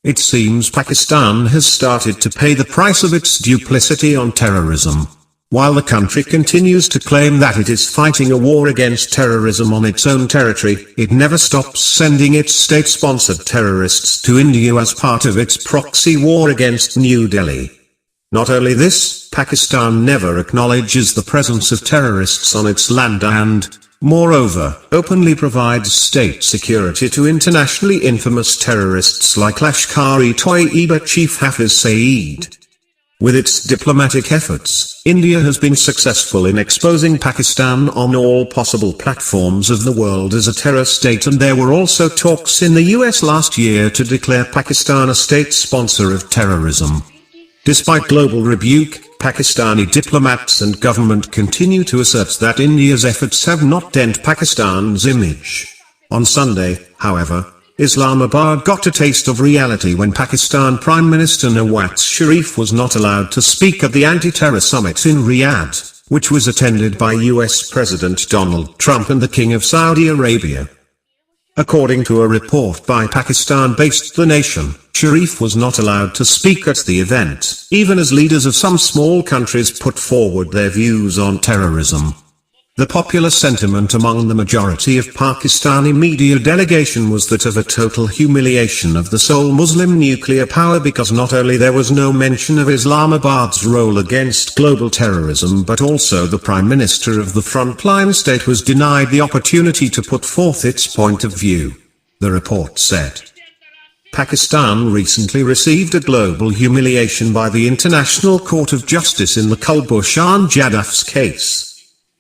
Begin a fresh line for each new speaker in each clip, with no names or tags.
It seems Pakistan has started to pay the price of its duplicity on terrorism. While the country continues to claim that it is fighting a war against terrorism on its own territory, it never stops sending its state-sponsored terrorists to India as part of its proxy war against New Delhi. Not only this, Pakistan never acknowledges the presence of terrorists on its land and, moreover, openly provides state security to internationally infamous terrorists like Lashkar-e-Toiba Chief Hafiz Saeed. With its diplomatic efforts, India has been successful in exposing Pakistan on all possible platforms of the world as a terror state, and there were also talks in the US last year to declare Pakistan a state sponsor of terrorism. Despite global rebuke, Pakistani diplomats and government continue to assert that India's efforts have not dent Pakistan's image. On Sunday, however, Islamabad got a taste of reality when Pakistan Prime Minister Nawaz Sharif was not allowed to speak at the anti-terror summit in Riyadh, which was attended by US President Donald Trump and the King of Saudi Arabia. According to a report by Pakistan-based The Nation, Sharif was not allowed to speak at the event, even as leaders of some small countries put forward their views on terrorism. The popular sentiment among the majority of Pakistani media delegation was that of a total humiliation of the sole Muslim nuclear power, because not only there was no mention of Islamabad's role against global terrorism, but also the Prime Minister of the frontline state was denied the opportunity to put forth its point of view. The report said, Pakistan recently received a global humiliation by the International Court of Justice in the Kulbhushan Jadav's case.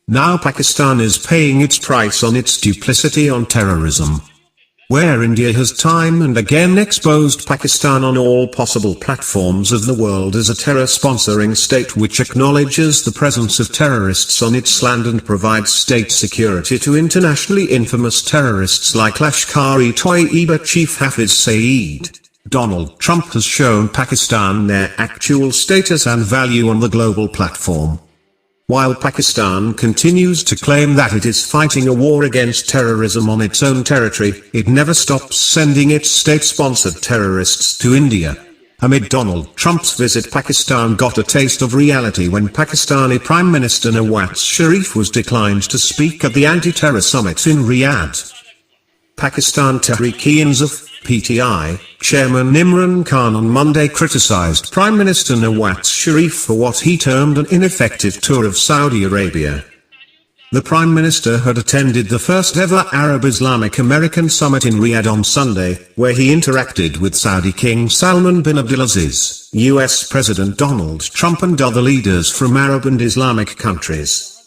Now Pakistan is paying its price on its duplicity on terrorism. Where India has time and again exposed Pakistan on all possible platforms of the world as a terror-sponsoring state which acknowledges the presence of terrorists on its land and provides state security to internationally infamous terrorists like Lashkar-e-Toiba Chief Hafiz Saeed, Donald Trump has shown Pakistan their actual status and value on the global platform. While Pakistan continues to claim that it is fighting a war against terrorism on its own territory, it never stops sending its state-sponsored terrorists to India. Amid Donald Trump's visit, Pakistan got a taste of reality when Pakistani Prime Minister Nawaz Sharif was declined to speak at the anti-terror summit in Riyadh. Pakistan Tehreek-e-Insaf (PTI) Chairman Imran Khan on Monday criticized Prime Minister Nawaz Sharif for what he termed an ineffective tour of Saudi Arabia. The Prime Minister had attended the first ever Arab-Islamic-American summit in Riyadh on Sunday, where he interacted with Saudi King Salman bin Abdulaziz, US President Donald Trump and other leaders from Arab and Islamic countries.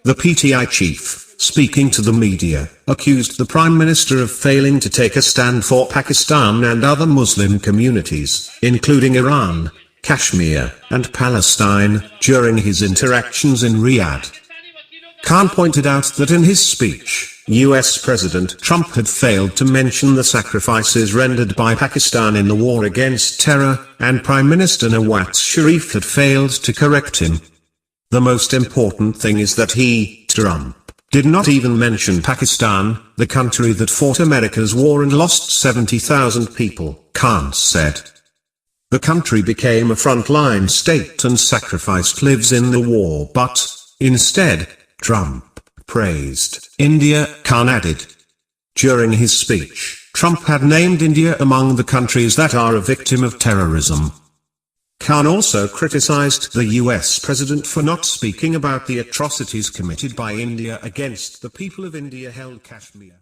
The PTI chief, speaking to the media, accused the Prime Minister of failing to take a stand for Pakistan and other Muslim communities, including Iran, Kashmir, and Palestine, during his interactions in Riyadh. Khan pointed out that in his speech, US President Trump had failed to mention the sacrifices rendered by Pakistan in the war against terror, and Prime Minister Nawaz Sharif had failed to correct him. The most important thing is that Trump, did not even mention Pakistan, the country that fought America's war and lost 70,000 people, Khan said. The country became a frontline state and sacrificed lives in the war, but, instead, Trump praised India, Khan added. During his speech, Trump had named India among the countries that are a victim of terrorism. Khan also criticized the US president for not speaking about the atrocities committed by India against the people of India-held Kashmir.